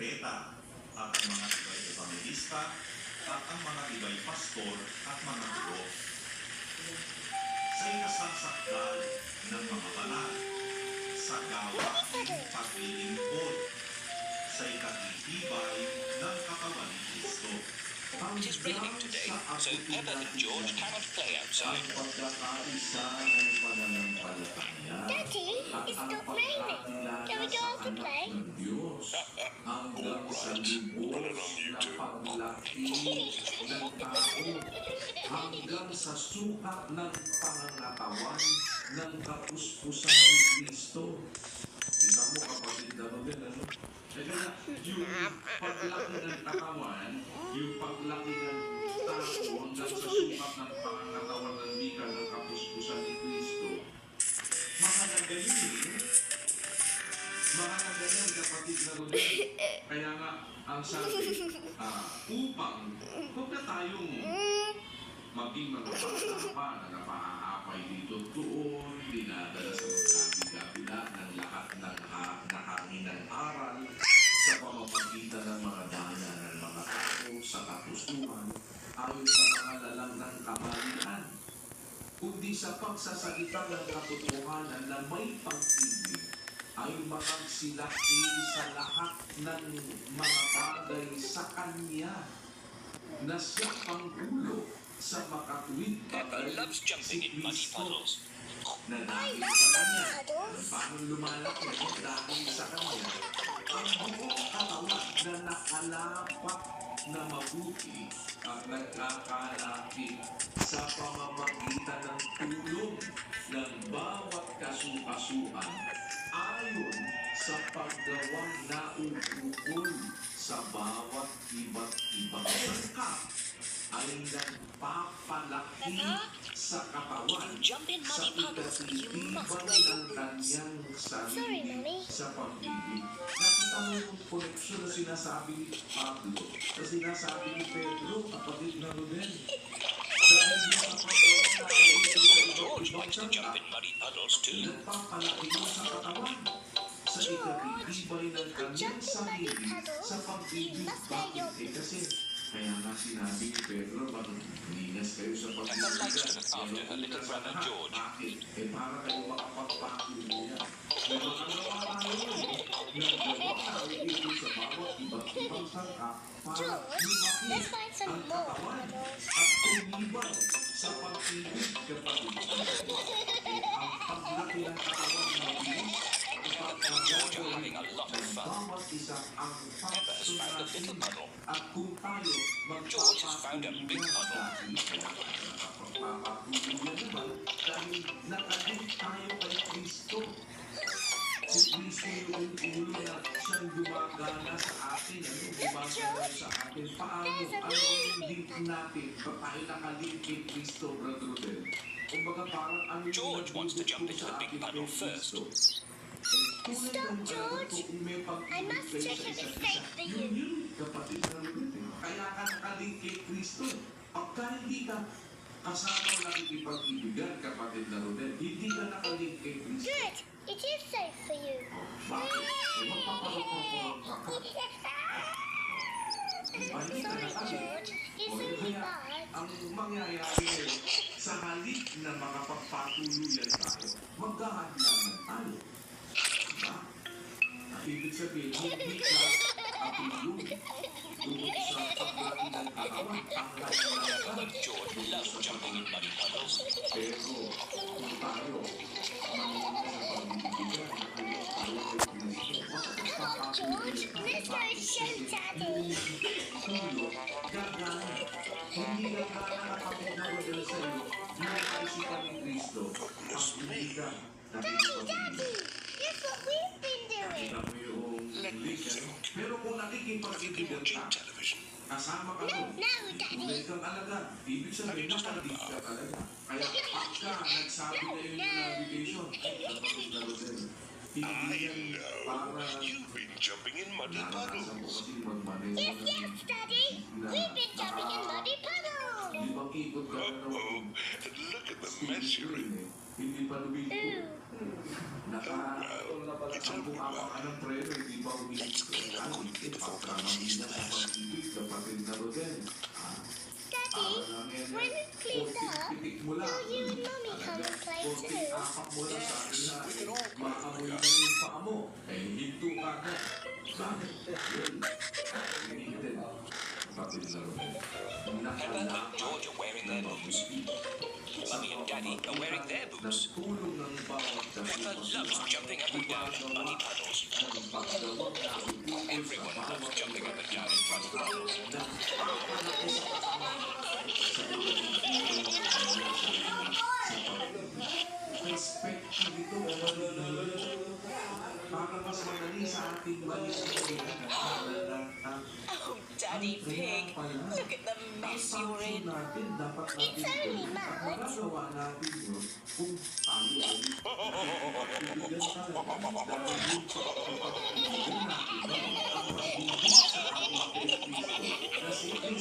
propeta at ang mga iba'y evangelista at ang mga iba'y pastor at mga guro. Sa ikasasakdal ng mga banal, sa gawaing paglilingkod, sa ikatitibay ng katawan ni Kristo. It is raining today, so Pepper and George cannot play outside. Daddy, it's not raining. Can we go out to play? Hanggang sa sukat ng pangangatawan ng kapuspusan ni Kristo. Kita mo kapatid na rin, ano? Kaya yung paglaki ng katawan, yung paglaki ng tao hanggang sa sukat ng pangangatawan ng mika ng kapuspusan ni Kristo, mahalaga yun. Mahalaga yan, kapatid na rin. Kaya nga, ang sabi, upang huwag na tayong maging mga bata pa na napahaapay dito doon, dinadala sa magkabila ng lahat ng hangin ng aral sa pamamagitan ng mga dana ng mga tao sa kapustuhan ayon sa mga lalang ng kamalian, kundi sa pagsasalita ng katotohanan na may pag-ibig ay makagsilaki sa lahat ng mga bagay sa Kanya na siya Pangulo sa makatuwid Pepper loves jumping in muddy puddles. na dahil sa Kanya, paano lumalaki dahil sa Kanya, ang buong katawan na nakalapat na mabuti at nagkakalaki sa pamamagitan ng tulong ng bawat kasukasuan ayon sa paggawang nauukol sa bawat iba't ibang sangkap ay nagpapalaki sa katawan Jump in sa muddy puddles, you must ikatitibay wear your ng boots. kanyang Sorry, sarili Mommy. sa pag-ibig. Nakita mo yung koneksyon na sinasabi ni Pablo, na sinasabi ni Pedro, kapatid na Rodel. Dahil yung sa paggawa na George likes to jump in muddy puddles too. nagpapalaki mo sa katawan sa ikatitibay ng kanyang sarili sa pag-ibig. Bakit? Kasi kaya nga sinabi ni Pedro, mag-linas kayo sa Pepper pag-ibig. likes to look after her little brother George. Bakit? Para kayo makapagpakil niya. May makagawa tayo nagawa tayo ito sa bawat iba't ibang sangka para George, lumaki let's find some ang more katawan puddles. at tumibay sa pag-ibig kapatid. Ang paglaki ng katawan ng mabilis George are having a lot of fun. bawat isa ang Pepper has found a little puddle. at kung tayo George has found a big puddle. Magpapatuloy naman dahil nakadit tayo kay Kristo. Si Kristo yung ulo na siyang gumagana sa atin. Ano? Gumagana sa atin. Paano? Ano yung link natin? Ba't tayo nakalink kay Kristo, Brother Rodel? Kumbaga parang ano yung George wants to jump into the sa big atin puddle kay first. Kristo? Stop, George. I must check if it's safe for you. Yun, kapatid na Rodel. Kaya ka nakalink kay Kristo. Pagka hindi ka kasama nakikipag-ibigan, kapatid na Rodel, hindi ka nakalink kay Kristo. Good. It is safe for you. Bakit? Magpaparapang ka. Hindi ka Sorry, nakalink. George. It's O, only kaya, bad. ang mangyayari ngayon, sa halip na makapagpatuluyan tayo, magkahadlangan tayo. Diba? At ibig sabihin, hindi ka atulong doon sa paglaki ng katawan, panglaki ng But George loves jumping in muddy puddles. Pero kung tayo, mangyayari sa pag-ibigan, Come on, George. Let's go show Daddy. gagana. Hindi gagana na kami na model sa iyo. Naisipan ni Kristo. Ang hindi ka. Daddy. Guess what we've been doing? Nakita mo yung link. Pero kung nakikipag-ibigan ka, kasama ka doon. No, Tunay Daddy. kang alaga. Ibig sabihin, nakalig ka talaga. Kaya pagka nagsabi na yung navigation, tapos na Rodel. I know. You've been jumping in muddy puddles. Yes, yes, Daddy. We've been jumping in muddy puddles. Limang ikot ka na Uh-oh. Look at the mess you're in. hindi pa lumingkod. Nakakabong ang ng treno, hindi ba umingkod? Pagkamamina sa pag-ibig, kapatid na Rodel. Daddy, when it's cleaned up, will you and Mommy come and play too? Maamoy na yung paa mo. Eh, hinto ka na. Bakit? Kapatid na Rodel. Peppa and George are wearing their boots. Mummy and Daddy are wearing their boots. Peppa loves jumping up and down in muddy puddles. Everyone loves jumping up and down in muddy puddles. Respect ka dito. Para mas madali sa ating balis. Oh, Daddy Pig, look at the mess you're in. It's only mud. Kasi